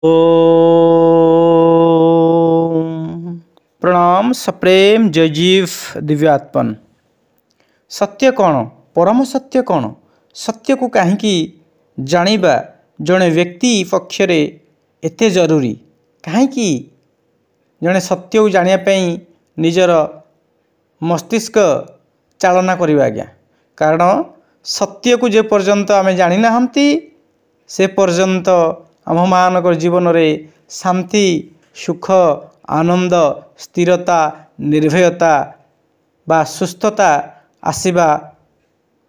ओम प्रणाम सप्रेम जयजीव दिव्यात्मन। सत्य कौन? परम सत्य कौन? सत्य को कहीं जानिबा जड़े व्यक्ति पक्षरे एते जरूरी? कहीं जड़े सत्य को जानापी निजर मस्तिष्क चालना करवा आज्ञा। कारण सत्य को जे पर्यंत आम जानी ना से पर्यंत आम मानक जीवन रे शांति सुख आनंद स्थिरता निर्भयता बा सुस्थता आसवा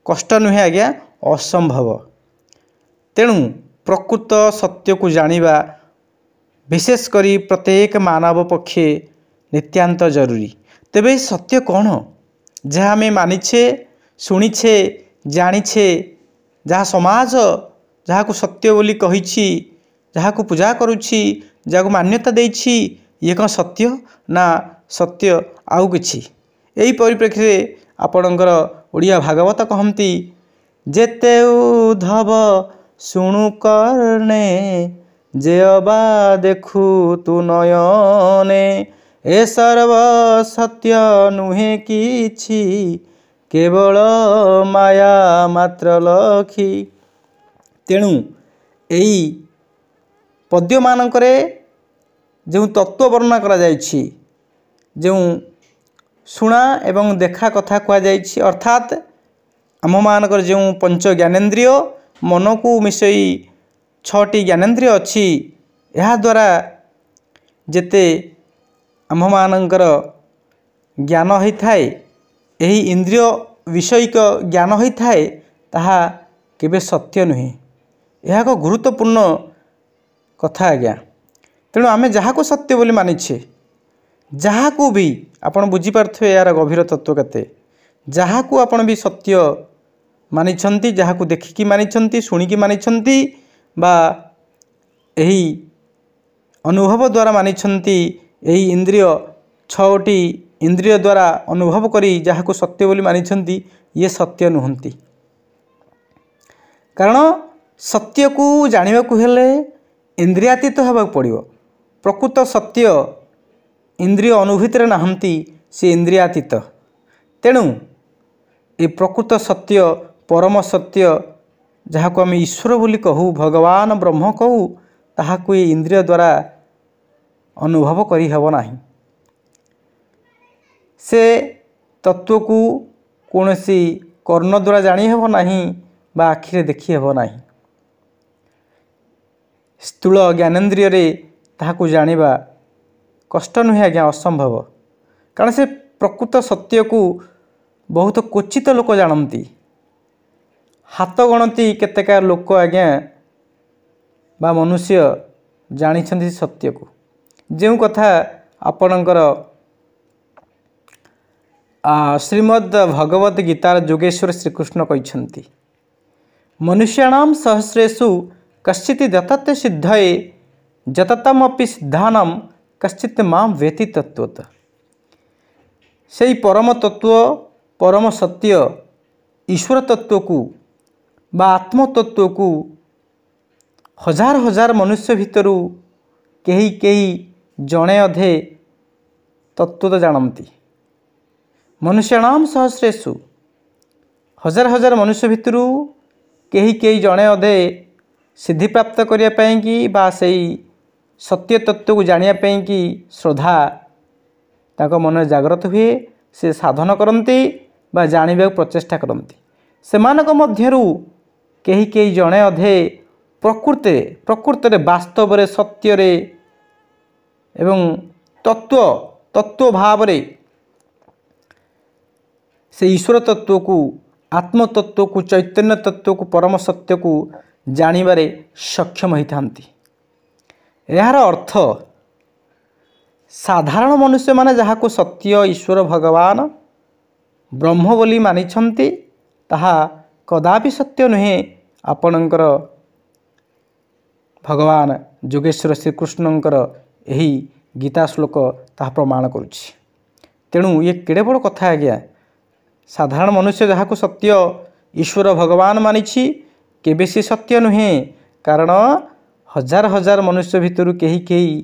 कष्ट नुहे आज्ञा, असंभव। तेणु प्रकृत सत्य को जानिबा विशेषकर प्रत्येक मानव पक्षे नित्यांत जरूरी। तेबे सत्य कौन? जहाँ आम मानिछे शुणीछे जानिछे, जहाँ समाज जहाँ को सत्य बोली कहिछि, जहाँ को पूजा करुछि, जहाँ को मान्यता देछि, ये कौन सत्य? ना सत्य आउ किछि। यही परिप्रेक्षी आपणकर ओडिया भागवत कहती, जेते उद्धव शुणु कर्णे जे अबा देखु तु नयने, ए सर्व सत्य नुहे किछि केवल माया मात्र लखी। तेणु यही पद्य मानकरे जो तत्व वर्णना करा जायछि, जो शुणा एवं देखा कथा कह जायछि, अर्थात आम मानकर जो पंच ज्ञानेन्द्रिय मन को मिसई 6टी ज्ञानेन्द्रिय अच्छी, यह द्वारा जेते आम मानकर ज्ञान होता है, यही इंद्रिय विषयिक ज्ञान होता है, ताहा केबे सत्य नुहे। यह एक गुरुत्वपूर्ण कथा आज्ञा। तेणु आम जहाँ को सत्य बोली मानिछे, जहाँ को भी आपण बुझीपारे यार गभीर तत्व केते, जहाँ को आपण भी सत्य मानिछंती, जहाँ को देखिकी मानिछंती, शुणिकी मानिछंती, बा यही अनुभव द्वारा मानिछंती, यही इंद्रिय 6टी इंद्रिय द्वारा अनुभव करी जहाँ को सत्य बोली मानिछंती, ये सत्य नुहंती। कारण सत्य को जानिबा को हेले इंद्रियातीत होबाक पड़िबो। प्रकृत सत्य इंद्रिय अनुभूति रे नाहंती, से इंद्रियातीत। तेणु ये प्रकृत सत्य परम सत्य जहाँ को आम ईश्वर बोली कहू, भगवान ब्रह्म कहू, ताहा को ये इंद्रिय द्वारा अनुभव करी हब नाही। से तत्व को कौनसी कर्ण द्वारा जानी हब नाही बा आखिरे देखी हब नाही। स्थूल ज्ञानेन्द्रिय रे ताहाकु जानिबा कष्ट नुहे आज्ञा, असंभव। कारण से प्रकृत सत्य को बहुत क्वचित लोक जानती, हाथ गणती केतेका लोक आज्ञा बा मनुष्य जानिछंती सत्य को। जो कथा आपणकर श्रीमद् भगवत गीतार जोगेश्वर श्रीकृष्ण कहिछंती, मनुष्याणाम सहस्रेषु कश्चित् दत्तते सिद्धये जततमपि सिद्धानाम कश्चित् मां वेति तत्वतः। से परम तत्व परम सत्य ईश्वर तत्व को बा आत्म तत्व को हजार हजार मनुष्य भितरु केही केही जणे अधे तत्व जानती। मनुष्याणाम सहस्रेषु हजार हजार मनुष्य भितरु केही केही जणे अधे सिद्धि प्राप्त करिया पई कि बा सेई सत्य तत्व को जानिया पई कि श्रद्धा ताको मन जागृत हुए, से साधन करती बा जानिबा प्रचेष्टा करती। सेमानक मध्यरु केही केही जणे अधे प्रकृत वास्तव रे सत्य रे एवं तत्व भाव रे से ईश्वर तत्व को, आत्म तत्व को, चैतन्य तत्व को, परम सत्य को जानिबारे सक्षम होइथांती। यार अर्थ साधारण मनुष्य माने जहाँ को सत्य ईश्वर भगवान ब्रह्म बोली मानिछंती, ताहा कदापि सत्य नुहे। आपणकर भगवान जोगेश्वर श्रीकृष्णंकर यही गीता श्लोक ताहा प्रमाण करुछि। तेणु ये केड़े बड़ कथा आज्ञा। साधारण मनुष्य जहाँ को सत्य ईश्वर भगवान मानिछि, केबे से सत्य नुहे। कारण हजार हजार मनुष्य भितर कहीं कहीं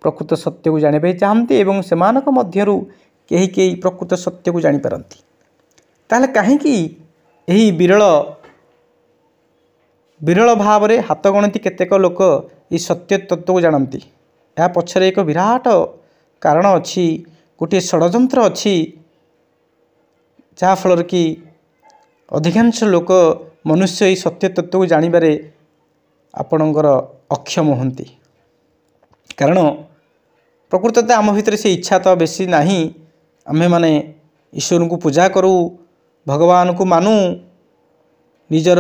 प्रकृत सत्य को जानापी चाहती एवं से मध्यरु कहीं कहीं प्रकृत सत्य को जानीपारती। ताहले कहीं यही विरल भाव में हाथ गणती केतेक लोक ये सत्य तत्व को जानती। या पछरे एक विराट कारण अच्छी, गोटे षड्यंत्र अच्छी, जहाँफल कि अधिकांश लोक मनुष्य ये सत्य तत्व को जानिबारे आपणकर अक्षम होती। कारण प्रकृत आम भितर से इच्छा तो बेसी नहीं। आमे माने ईश्वर को पूजा करूँ, भगवान को मानू, निजर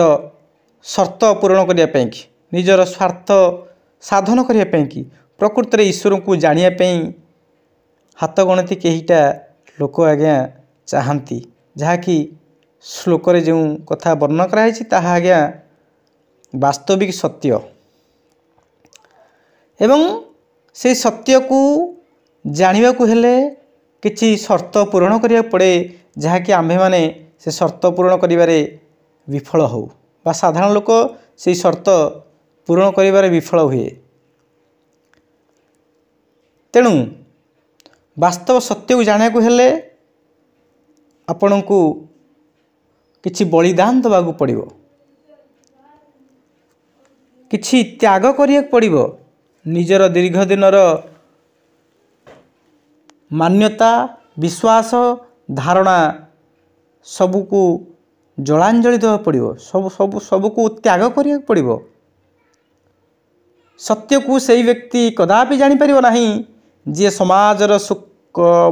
शर्त पूरण करने, निजर स्वार्थ साधन करने, प्रकृत में ईश्वर को जानापी हाथ गणती कहीटा लोक आज्ञा चाहती। जहाँकि श्लोक जो कथा वर्णन कराई ताहा आज्ञा वास्तविक सत्य। एवं से सत्य को जानिबा को हेले किछि शर्त पूरण करिया पड़े, जहाँकि आम्भे माने से शर्त पूरण करिबारे विफल हो बा साधारण लोक से शर्त पूरण करिबारे विफल हुए। तेणु वास्तव सत्य को जाना को हेले आपण को किछि बलिदान दबाक पड़िबो, किछि त्याग करिया पड़िबो। निजर दीर्घ दिनर मान्यता, विश्वास, धारणा सबको जलांजलि देवा पड़िबो, सबको त्याग करिया पड़िबो। सत्य को सही व्यक्ति कदापि जानी परिबो नाही जे समाजर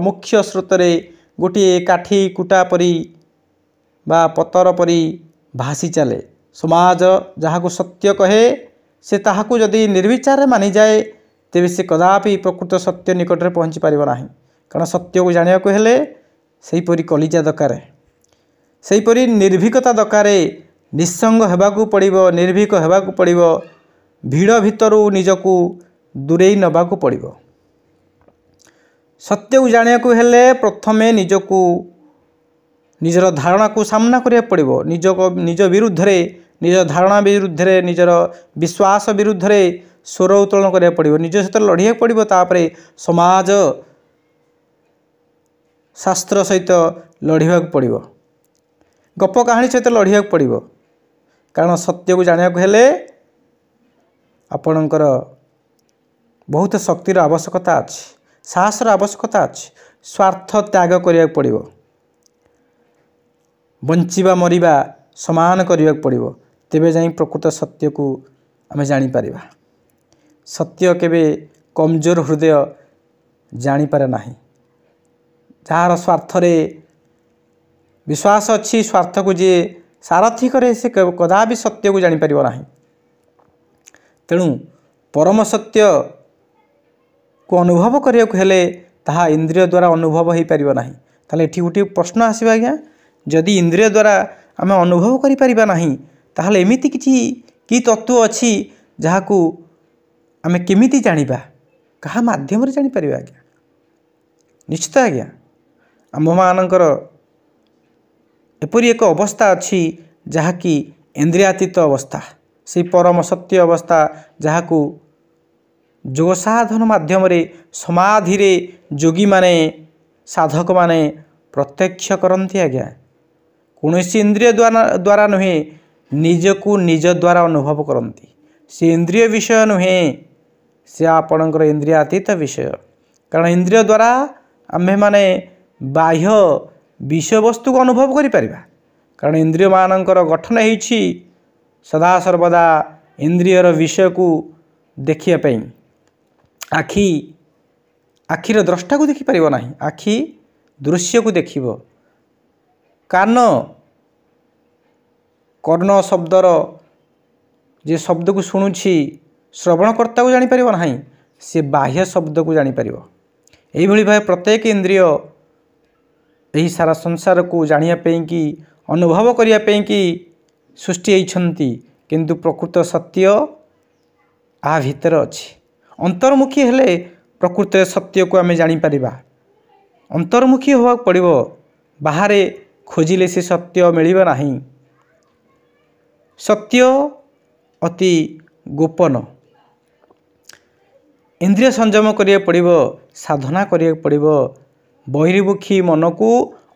मुख्य स्रोत रे गोटे काठी कुटा परी बा पतर परी भासी चले। समाज जहाँ को सत्य कहे से ताहाकू जदि निर्विचार मानि जाए तेबे से कदापि प्रकृत सत्य निकट में पहुँची पारिबो नाही। कारण सत्य को जानिया को हेले सेहीपरि कलिजा दरकार, सेहीपरि निर्भीकता दरकार, निस्संग हेबाकू पड़िबो, निर्भीक हेबाकू पड़िबो, भीड़ भितरु निजकू दूरेई नबाकू पड़िबो। सत्य को जानिया को हेले प्रथमे निजकू निजर धारणा को सामना करिया पड़िबो। निज विरुद्ध रे, निज धारणा विरुद्ध रे, निजर विश्वास विरुद्ध रे स्वर उत्तोलन करिया पड़िबो, निज सहित लड़िया पड़िबो। तापरे समाज शास्त्र सहित लड़िया पड़िबो, गप कहानी सहित लड़िया पड़िबो। कारण सत्य को जानिया को हेले आपणकर बहुत शक्तिर आवश्यकता अछि, साहसर आवश्यकता अछि, स्वार्थ त्याग करिया पड़िबो, बंचिबा मरिबा समान करिया पड़िबो। तेबे जाई प्रकृत सत्य को आमे जानी परिबा। सत्य केबे कमजोर हृदय जानी पारे नाही। जार स्वार्थ रे विश्वास अच्छी, स्वार्थ को जे सारथी करे से कदापि सत्य को जानी परिबो नाही। तेणु परम सत्य को अनुभव करिया को हेले ताहा इंद्रिय द्वारा अनुभव हो पारिबो नाही। ताले एठी गोटे प्रश्न आसीबा आज्ञा, जदि इंद्रिय द्वारा आमे अनुभव करि परिबा नाही ताहले एमिति किछि कि तत्व अछि जहाकू आमे केमिति जानिबा, कहा माध्यम रे जानि परिबा आज्ञा? निश्चित आज्ञा आम्भमानकर एपरि एक अवस्था अच्छी जहाँकि इंद्रियातीत अवस्था, से परम सत्य अवस्था जहाँकू जोग साधन माध्यम रे समाधि रे जोगी माने साधक माने प्रत्यक्ष करती आज्ञा। कौनसी इंद्रिय द्वारा नुहे, निजकू निज द्वारा अनुभव करती। से इंद्रिय विषय नुहे, से आपणकर इंद्रियातीत विषय। कारण इंद्रिय द्वारा आम्भे माने बाह्य विषय वस्तु को अनुभव करि परिबा। कारण इंद्रिय मानकर गठन होइछि सदा सर्वदा इंद्रियर विषय को देखिया पई। आखिर द्रष्टा को देखि परिबो नाही, आखि दृश्य को देखिबो। कर्ण शब्दर जे शब्द को शुणुछि श्रवणकर्ता को जानी परिबो नाही, से बाह्य शब्द को जानी परिबो। एही भली भाव प्रत्येक इंद्रिय यही सारा संसार को जानिया पई कि अनुभव करिया पई कि सृष्टि होइछंती, किंतु प्रकृत सत्य आ भितर अछि। अंतर्मुखी हेले प्रकृत सत्य को आमे जानी परिबा। अंतर्मुखी होवा पड़िबो, बाहरे खोजिले से सत्य मिलिबा नाही। सत्य अति गोपन, इंद्रिय संयम करिया पड़िबो, साधना करिया पड़िबो, बहिर्मुखी मन को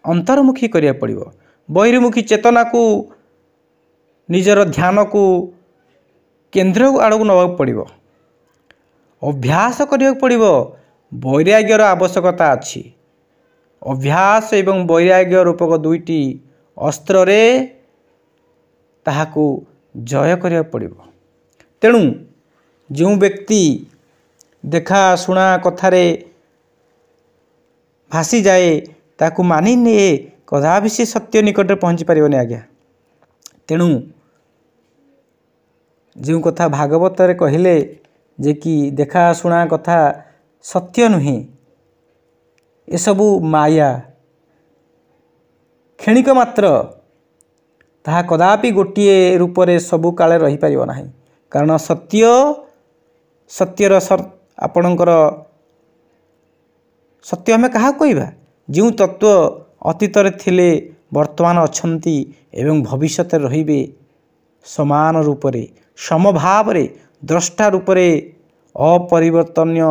अंतर्मुखी करिया पड़िबो, बहिर्मुखी चेतना को निजर ध्यान को केंद्र आड़ को नवा पड़िबो, अभ्यास करिया पड़िबो। वैराग्यर आवश्यकता अछि। अभ्यास एवं वैराग्य रूपक दुईटी अस्त्र रे ताहाकू जय करिया पड़िबो। तेणु जो व्यक्ति देखा शुणा कथारे भासी जाए ताकू मानि निए कदापि से सत्य निकट पहुँची पारिबनी आज्ञा। तेणु जो कथा भागवत रे कहिले जे कि देखा शुणा कथा सत्य नुहे, ए सबु माया क्षणिक मात्र, ताहा कदापि गोटे रूप से सबु काले रही पारिबो नाही। कारण सत्य सत्यर आपणकर सत्य आम क्या कहवा, जो तत्व अतीत थिले वर्तमान अछंती एवं भविष्य रहिबे समान रूप से समभाव रे द्रष्टा रूप से अपरिवर्तनीय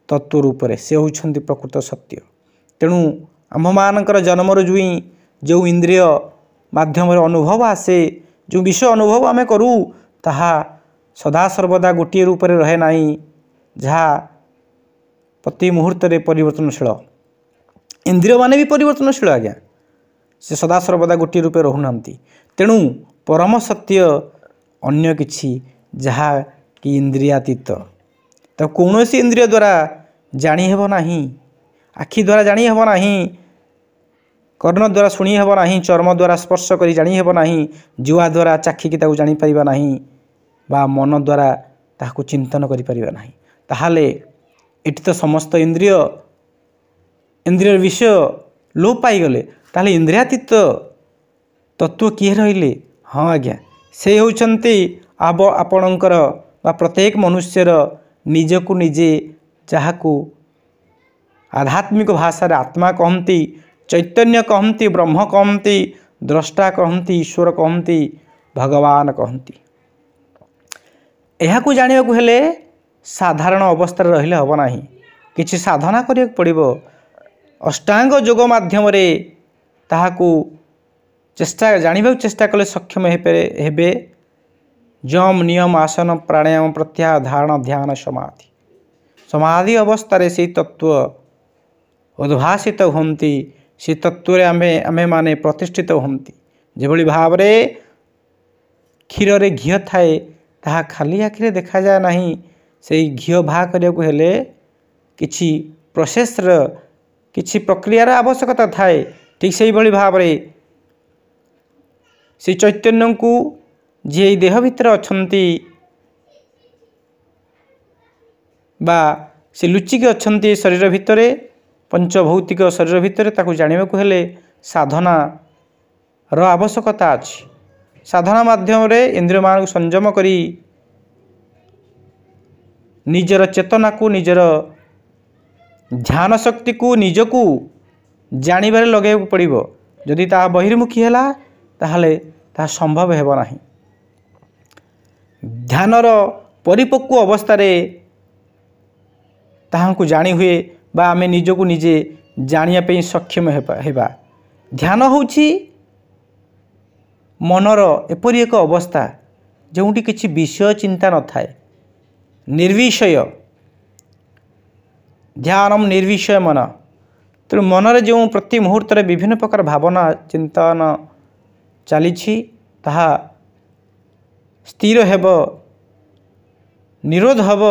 तत्व रूप से होउछंती प्रकृत सत्य। तेणु आम्भमानकर जन्मर जुई जो इंद्रिय माध्यम अनुभव आसे, जो विषय अनुभव आम करूँ ताहा सदा सर्वदा गोटे रूप से रहे नाही, जहाँ प्रति मुहूर्त रे परिवर्तनशील। इंद्रिय माने भी परिवर्तनशील आज्ञा, से सदा सर्वदा गोटे रूप रहूना। तेणु परम सत्य अन्य किछि जहाँ कि इंद्रियातीत, तो कौन सी इंद्रिय द्वारा जानी हेब नाही, आखि द्वारा जानी हेब नाही, कर्ण द्वारा शुणी हेब नाही, चर्म द्वारा स्पर्श करी जानी हेब नाही, जुआ द्वारा चाखिकी ताकू जानी परिबा नाही, बा मन द्वारा ताकू चिंतन करि परिबा नाही। ताहाले एटी तो समस्त इंद्रिय इंद्रिय विषय लोप पाई गले, ताहाले इंद्रियातीत तत्व किए रहिले? हाँ आज्ञा, से होउछंती आपणकर बा प्रत्येक मनुष्यर निजकू निजे जहाकू आध्यात्मिक भाषा रे आत्मा कहती, चैतन्य कहती, ब्रह्म कहती, द्रष्टा कहती, ईश्वर कहती, भगवान कहती। यह जाना हेले साधारण अवस्था रहिले हब नाही, किछि साधना करिया पड़िबो। अष्टांग योग माध्यम रे ताहाकू चेष्टा जानिबा चेष्टा कले सक्षम हेबे। जम नियम आसन प्राणायाम प्रत्याहार धारणा ध्यान समाधि, समाधि अवस्था से तत्व उद्भासित होती, से तत्व आमे माने प्रतिष्ठित होती। जेभली भाव रे क्षीर रे घी थाए ताहा खाली आखिरे देखा जाए नहीं, से घी भा करिया को हेले किछि प्रोसेस किछि प्रक्रियार आवश्यकता थाए। ठीक से भली भाव रे से चैतन्य को जे देह भितर अछंती बा से लुचिकी अछंती शरीर भितरे, पंचभौतिक शरीर भितरे, ताकू जानिबा को हेले साधना रो आवश्यकता अछि। साधना माध्यम रे इंद्रिय मान को संयम करी निजर चेतना को निजर ध्यान शक्ति को निजकू जानिबारे लगेबा पड़िबो। जदि ता बहिर्मुखी हैला ताहले ता संभव हेबो नाही। ध्यानर परिपक्व अवस्था रे ताहांकू जानी हुए बा आमे निजकू निजे जानिया पे सक्षम हेबा। ध्यान होउछि मनर एपरि एक अवस्था जोंटी किछि विषय चिंता न थाए, निर्विषय। ध्यानम निर्विषय मन। तेणु मनरे जो प्रति मुहूर्त विभिन्न प्रकार भावना चिंतन चली ताहा स्थिर हेब, निरोध हेब,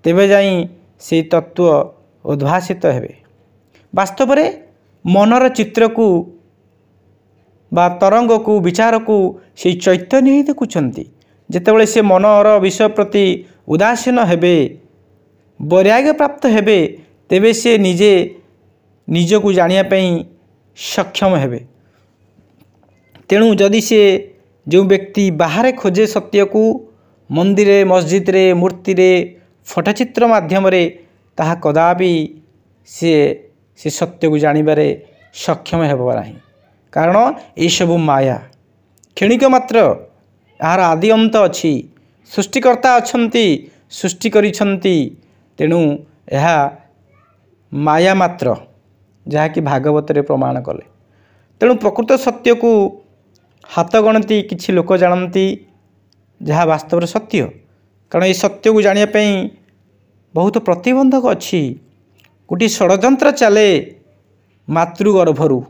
तेबे जाई से तत्व उद्भासित हेबे। वास्तव रे मनर चित्र को बा तरंग को विचार को से चैतन्य ही देखुंती। जेतेबेले से मनर विषय प्रति उदासीन हेबे, वैराग्य प्राप्त हेबे, तेबे से निजे निजकू जानिया पई सक्षम हेबे। तेणु जदि से जो व्यक्ति बाहर खोजे सत्य को मंदिर मस्जिद रे मूर्ति रे फटचित्र माध्यम रे, ताहा कदापि से सत्य को जानिबारे सक्षम हेबो नाही। कारण ये सबु माया क्षणिक मात्र, यार आदि अंत अछि। सृष्टिकर्ता अछंती, सृष्टि करिछंती, तेणु यह माया मात्र, जहाँकि भागवत प्रमाण कले। तेणु प्रकृत सत्य को हाथ गणती किछि लोक जानती, जहाँ वास्तव सत्य। कारण ये सत्य को जानापी बहुत प्रतिबंधक अच्छी। गोटे षड्यंत्र चले मातृगर्भरु।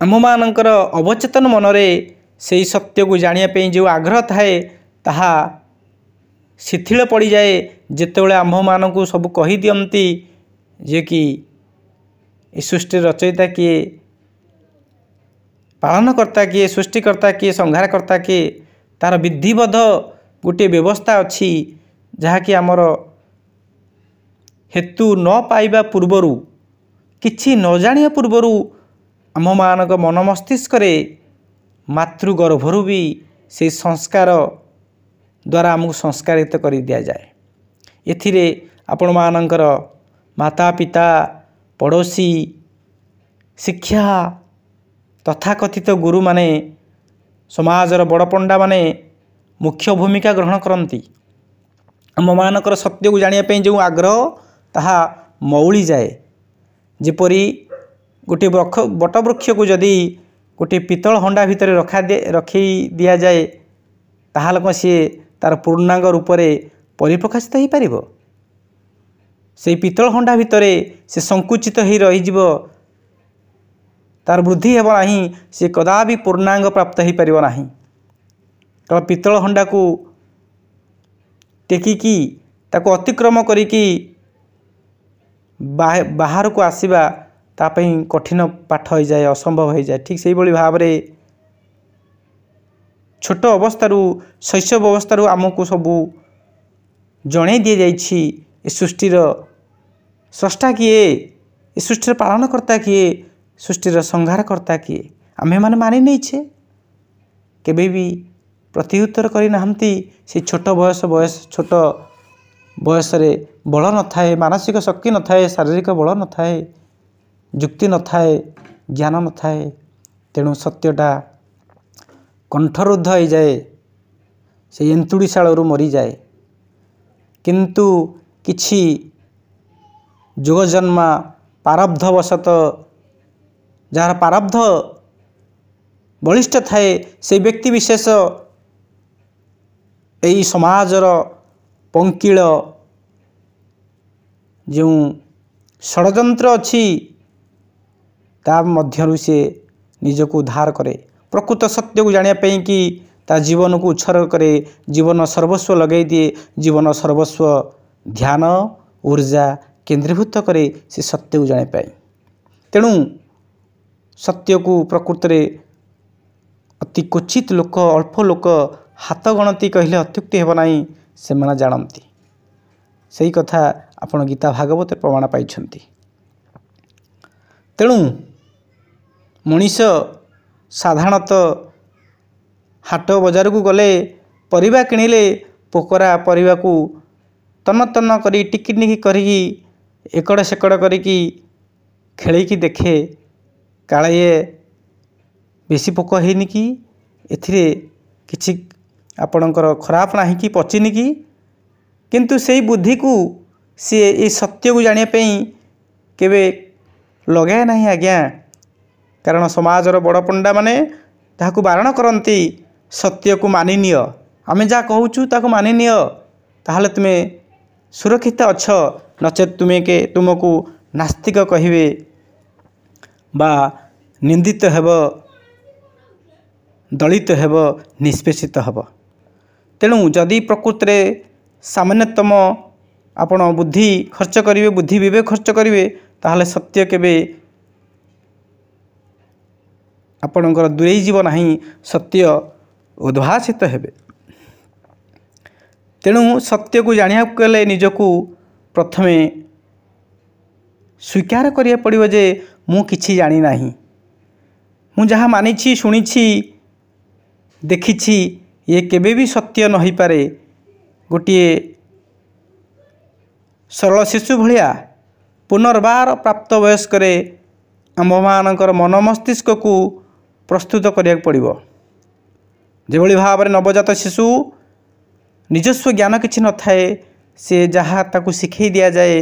आम मानकर अवचेतन मनरे से सत्य को जानापी जो आग्रह थाए ताहा शिथिल पड़ जाए जितेबाला आम्भ मानक सब कही दियंती जे कि सृष्टि रचयिता किए, पालनकर्ता किए, सृष्टिकर्ता किए, संहारकर्ता किए, तार विधिबद्ध गोटे व्यवस्था अच्छी जहाँकि आमर हेतु न पाइबा पूर्वरु, किछि न जानिया पूर्वरु आम मानक मन मस्तिष्क मातृगर्भरु भी से संस्कार द्वारा आमको संस्कारित कर दिया जाए। एथिरे आपण मानकर माता पिता, पड़ोसी, शिक्षा, तथाकथित गुरु माने, समाजर बड़ पंडा माने मुख्य भूमिका ग्रहण करती। आम मानकर सत्य को जानापी जो आग्रह ताहा मौली जाए। जेपरी गोटे बटवृक्ष को जदि गोटे पितल हंडा भितर रखी दिया जाए ताहाले कौन सी तार पूर्णांग रूप से परिप्रकाशित हो पारिबो? से पितल हंडा भितर से संकुचित हो रहीजिव, तार वृद्धि हेब नाही, से कदापि पूर्णांग प्राप्त हो पारिबो नाही। कारण पितल हंडा को टेकिकी ताको अतिक्रम करिकी बाहर को आसीबा तापई कठिन पाठ हो जाए, असंभव हो जाए। ठीक से भाव में छोट अवस्थारू शैशव अवस्थारू आमको सबू जणे दी जाइछि ए सृष्टिर स्रष्टा किए, ए सृष्टिर पालनकर्ता किए, सृष्टिर संहारकर्ता किए। आम्भे माने मानि नैछे, केबे भी प्रत्युत्तर करि नाहंती। से छोट छोट बयस रे बल न थाए, मानसिक शक्ति न थाए, शारीरिक बल न थाए, जुक्ति न थाए, ज्ञान न थाए। तेणु सत्यटा कंठरुद्ध हो जाए, से एंतुड़ीशालू मरी जाए। किंतु किछि जुगजन्मा पारब्धवशत जार पारब्ध बलिष्ठ थाए, से व्यक्ति विशेष यही समाजर पंकिल जो षड्यंत्र अच्छी ता मध्यरु से निजको उद्धार करे। प्रकृत सत्य को जानापी कि ता जीवन को उत्सर्ग करे, जीवन सर्वस्व लगे दिए, जीवन सर्वस्व ध्यान ऊर्जा केंद्रीभूत करे से सत्य को जानापी। तेणु सत्य को प्रकृत में अति क्वचित लोक, अल्प लोक, हाथ गणती कहले अत्युक्ति हेब नाही, से माने जानती। सही कथा आपण गीता भागवत प्रमाण पाइछंती। तेणु मनीष साधारणतः हाट बजार को गले परिबा किणिले पोकरा परिबा को तन तन करी टिकिनिकी करी एकड़ सेकड़ करी खेलिकी देखे काले ये बेसी पोक हैनी कि एथिरे किछि आपणकर खराब नाही कि पचिनी कि। किंतु सेही बुद्धि को सी ए सत्य को जानिया पई केबे लगाए नहीं आज्ञा। कारण समाजर बड़ पंडा माने ताहाकु बारण करती सत्य को मानि नियो, आमे जा कहूचु ताको मानि नियो, ताहले तुमे सुरक्षित अछ। नचेत तुमको नास्तिक कहिबे बा निंदित हेब, दलित हेब, निष्पेषित हेब। तेणु जदि प्रकृत में सामान्यतम आपण बुद्धि खर्च करिवे, बुद्धि विवेक खर्च करिवे, ताहले सत्य केबे आपणकर दूरेई जीव नाही, सत्य उद्भासित हेबे। तेणु सत्य को जानिया गले निजको प्रथमे स्वीकार करिया पड़िबो जे मु किछि जानि नाही, मु जहाँ मानिछि, शुणिछि, देखिछि, ये केबे भी सत्य न होई पारे। गोटिए सरल शिशु भलिया पुनर्बार प्राप्त वयस्क आम्भमानकर मन मस्तिष्क को प्रस्तुत करिया पड़िबो। जेभली भाव में नवजात शिशु निजस्व ज्ञान किछि न थाए, से जहाँ ताकू शिखई दि जाए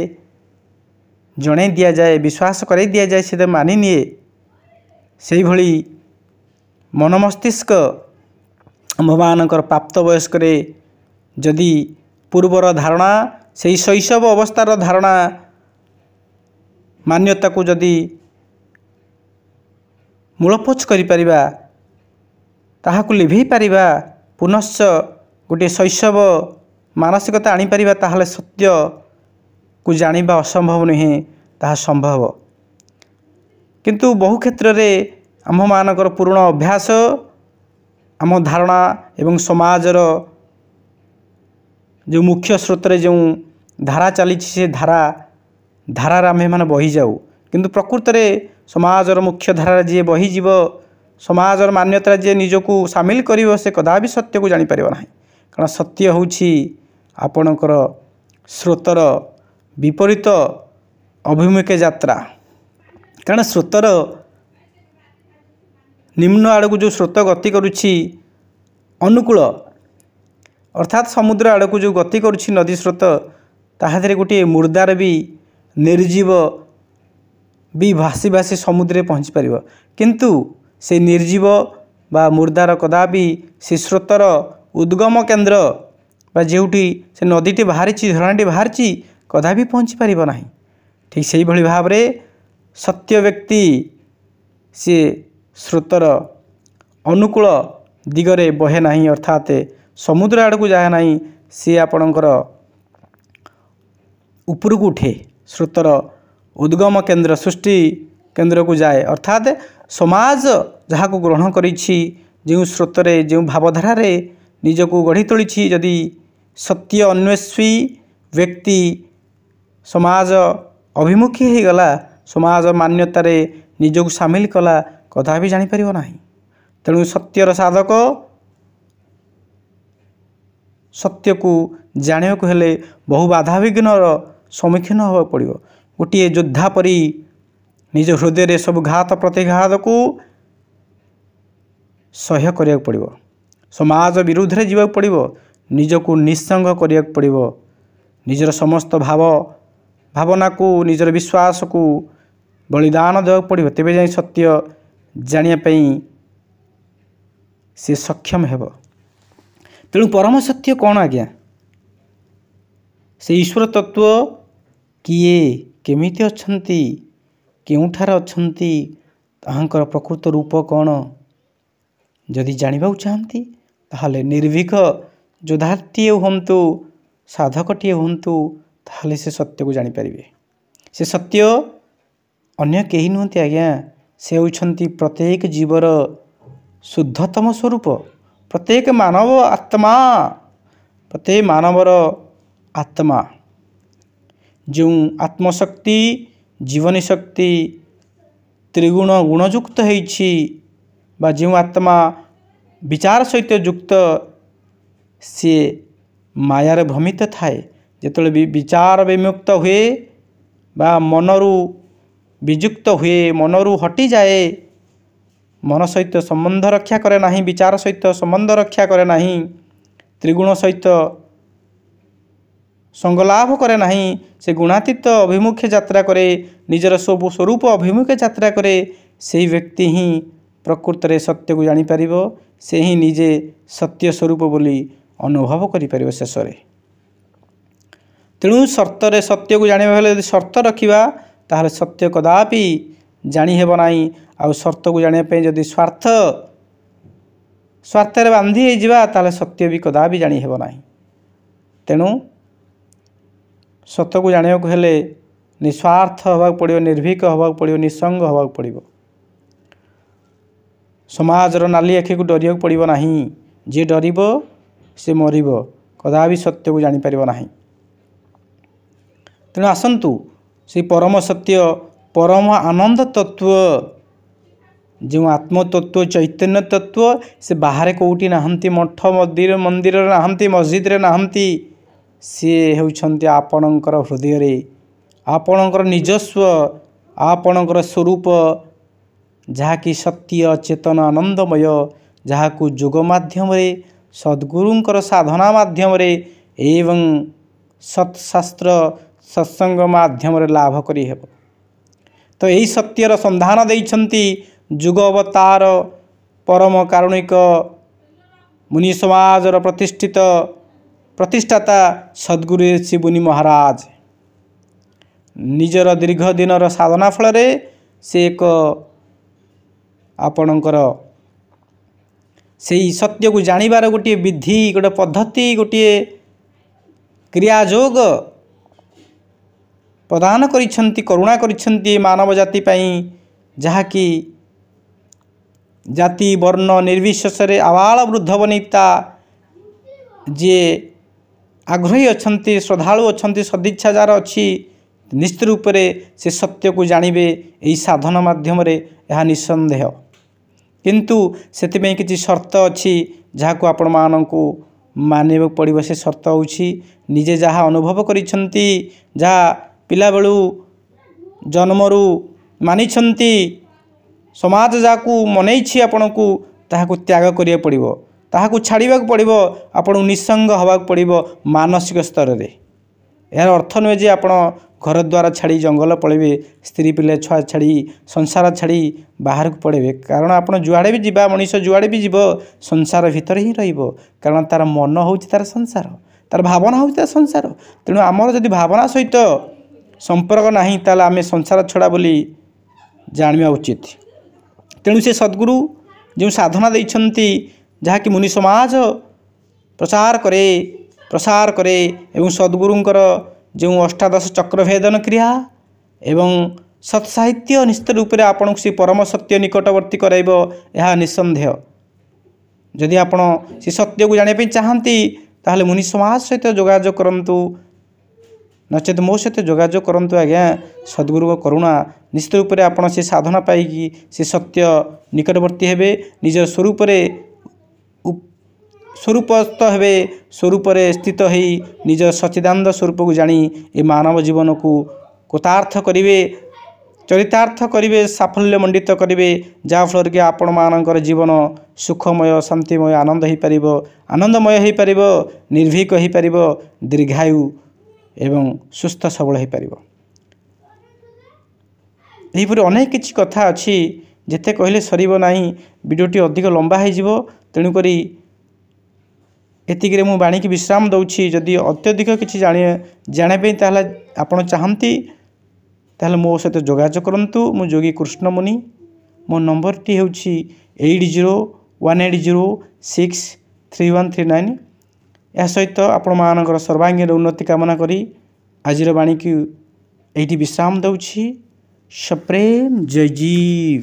जड़े दि जाए विश्वास कर दि जाए से मानि निए से भली मन मस्तिष्क आमମାନଙ୍କର प्राप्त वयस्क जदि पूर्वर धारणा से शैशव अवस्थार धारणा मान्यता को जदि मूलपोछ करिपरिबा ताहाकु लिभेई पारिबा पुनश्च गोटे शैशव मानसिकता आनीपर ताहले सत्य को जानिबा असंभव नुहे ताहा संभव किंतु बहु क्षेत्र में आमମାନଙ୍କର पुराण अभ्यास आम धारणा एवं समाजर जो मुख्य स्रोत जो धारा चली से धारार आमे माने बही जाऊ किंतु प्रकृत में समाजर मुख्य धारा जी बहीजीव समाजर मान्यता जी निजको सामिल कर से कदा भी सत्य को जानी परिबो नाही कारण सत्य होछि आपणकर स्रोतर विपरीत अभिमुखे यात्रा कारण स्रोतर निम्न आड़क जो स्रोत गति करुछि अनुकूल अर्थात समुद्र आड़क जो गति करुछि नदी स्रोत ताहादरे गोटे मुर्दार भी निर्जीव भी भासी भासी समुद्र पहुँची पारिबो किंतु से निर्जीव बा मुर्दार कदापि से स्रोतर उद्गम केन्द्र बा जोटी से नदीटी बाहरी झरणाटी बाहरी कदा भी पहुँची पारिबो नाही ठीक से भली भाव रे सत्य व्यक्ति सी स्रोतर अनुकूल दिगरे बहे नाही अर्थात समुद्र आड़ को जाए नाही सी आपणकर ऊपर को उठे स्रोतर उद्गम केन्द्र सृष्टि केन्द्र को जाए अर्थात समाज जहाँ को ग्रहण करिछि जो स्रोतरे जो भावधारा निजको गढ़ी तोली जदि सत्य अन्वेषी व्यक्ति समाज अभिमुखी हो गला समाज मान्यतार निजको सामिल कला कदा भी जानी परिबो नाही तेणु सत्यर साधक सत्य को जानिया को हेले बहु बाधा विघ्नर सम्मुखीन होगा पड़ो गोटे योद्धा परी निज हृदय सब घात प्रतिघात को सह्य करिया पड़ो समाज विरुद्ध रे जीवा पड़ो निजको निस्संग करिया पड़ो निजर समस्त भावना को निजर विश्वास को बलिदान देवा पड़ो तेबे जाई सत्य जानिया पई से सक्षम हेब तेणु परम सत्य कौन आज्ञा से ईश्वर तत्व किए केमिति अछंती केउठार अछंती ताहांकर प्रकृत रूप कौन जदि जानिबा चाहती ताहले निर्भीक योद्धाटीए हुंतु साधकटीए हुंतु ताहले से सत्य को जानी परिबे से सत्य अन्य केही नुहंती आज्ञा से होउछंती प्रत्येक जीवर शुद्धतम स्वरूप प्रत्येक मानव आत्मा प्रत्येक मानवर आत्मा जो आत्मशक्ति जीवनी शक्ति त्रिगुण गुणयुक्त होइछि बा जो आत्मा विचार सहित युक्त सी मायार भ्रमित थाए जेतले विचार विमुक्त हुए बा मनरु विजुक्त हुए मनरु हटि जाए मन सहित संबंध रक्षा करे नाही विचार सहित संबंध रक्षा करे नाही त्रिगुण सहित संगलाभ करे नाही से गुणातीत अभिमुखे यात्रा करे निजर सब स्वरूप अभिमुखे यात्रा करे से व्यक्ति ही प्रकृत रे सत्य को जानी परिबो से ही निजे सत्य स्वरूप बोली अनुभव करि परिबो शेष रे तेणु शर्त रे सत्य को जानिबा हेले शर्त रखिबा ताहले सत्य कदापि जानी हेबो नाही आ शर्त को जानिया पे जदि स्वार्थ रे बांधी हो जिबा ताहले सत्य भी कदापि जानी हेबो नाही तेणु सत्य को जानिया को हेले निस्वार्थ होगा पड़ो निर्भीक होगा पड़ो निसंग होगा पड़ो समाजर नाली आखि को डरिया पड़ो नाही जे डरिबो से मरिबो कदापि सत्य को जानी परिबो नाही तेणु आसंतु से परम सत्य परम आनंद तत्व जो आत्मतत्व चैतन्य तत्व से बाहर कौटी नाहंती मठ मंदिर नाहंती मस्जिद रे नाहंती सी होउछंती आपणकर हृदय रे आपणकर निजस्व आपणकर स्वरूप जहाँकि सत्य चेतन आनंदमय जहाँकु जोग माध्यम रे सद्गुरुंकर साधना माध्यम रे एवं सत्शास्त्र सत्संग माध्यम लाभ करी हेब। तो यही सत्यर संधान देइछन्ति जुग अवतार परम कारुणिक मुनि समाजर प्रतिष्ठाता सद्गुरु ऋषि मुनि महाराज निजर दीर्घ दिनर साधना फल से एक आपणकर से सत्य को जानिबार गोटे विधि गोटे पद्धति गोटे क्रियायोग प्रदान करिछन्ति करुणा करिछन्ति मानव जाति पई जहाँकि जाति वर्ण निर्विशेष आबाल वृद्ध वनिता जे आग्रही अच्छन्ति श्रद्धालु अच्छन्ति सदिच्छा जार अच्छी निश्चित रूप से सत्य को जानवे यही साधन माध्यम यह निसंदेह किंतु से किसी शर्त अच्छी जहाँ को आपण मानू मानव पड़ो से शर्त होछि निजे जहाँ अनुभव करिछन्ति जहाँ पिला बेलू जन्मरू मानिछन्ति समाज जाकू मनई आपण को ताहाकू त्याग करिया पड़िबो ताहाकू छाड़िबा पड़िबो आपण निसंग हवा पड़िबो मानसिक स्तर रे। यार अर्थ नुहे जे आपण घर द्वार छाड़ी जंगल पड़े स्त्री पिले छुआ छाड़ी संसार छाड़ी बाहर को पड़े कारण आपण जुआड़े भी जीवा मनीष जुआड़े भी जीव संसार भितर ही रहिबो कारण तार मन होउछि तार संसार तार भावना होउछि तार संसार। तेणु आमर जदि भावना सहित संपर्क नहीं ताले आमे संसार छड़ा बोली जानिबा उचित। तेणु से सद्गुरु जो साधना देइछन्ति जहाँ कि मुनि समाज प्रसार करे एवं सद्गुरुंकर जो अष्टादश चक्र भेदन क्रिया एवं सत्साहित्य निश्चित रूप से आपन से परम सत्य निकटवर्ती कराइब यह निसंदेह। जदि आपण से सत्य को जानिया चाहती ताहले मुनि समाज सहित जोगाजोग करंतु नचेत मो सहित जोगाजोग करंतु आज्ञा सद्गुरु करुणा निश्चित रूप से आपन से साधना पाई से सत्य निकटवर्ती हेबे निज स्वरूपस्थ हेबे स्वरूप स्थित हो निज सच्चिदानंद स्वरूप को जानी ये मानव जीवन को कृतार्थ करिवे चरितार्थ करिवे साफल्य मंडित करिवे जहाँफल कि आपण मानकर जीवन सुखमय शांतिमय आनंद हो पारिबो आनंदमय हो पारिबो निर्भीक हो पारिबो दीर्घायु एवं सुस्थ सबल हो पारिबो। यहीपरि अनेक किछि कथा अछि जेते कहले सरीबो नाही वीडियोटी अधिक लंबा हो जिवो तेणुकरी एतिक मु बाणी की विश्राम दौछि। जदि अत्यधिक किछि जाने ताहले आपण चाहती ताहले मो सहित जोगाजोग करंतु मु जोगी कृष्ण मुनि मो नंबर टी होछि 8018063139 या सहित आपण मानकर सर्वांगीन उन्नति कामना करी आजिर बाणी की एठी विश्राम दौछि। सप्रेम जय जीव।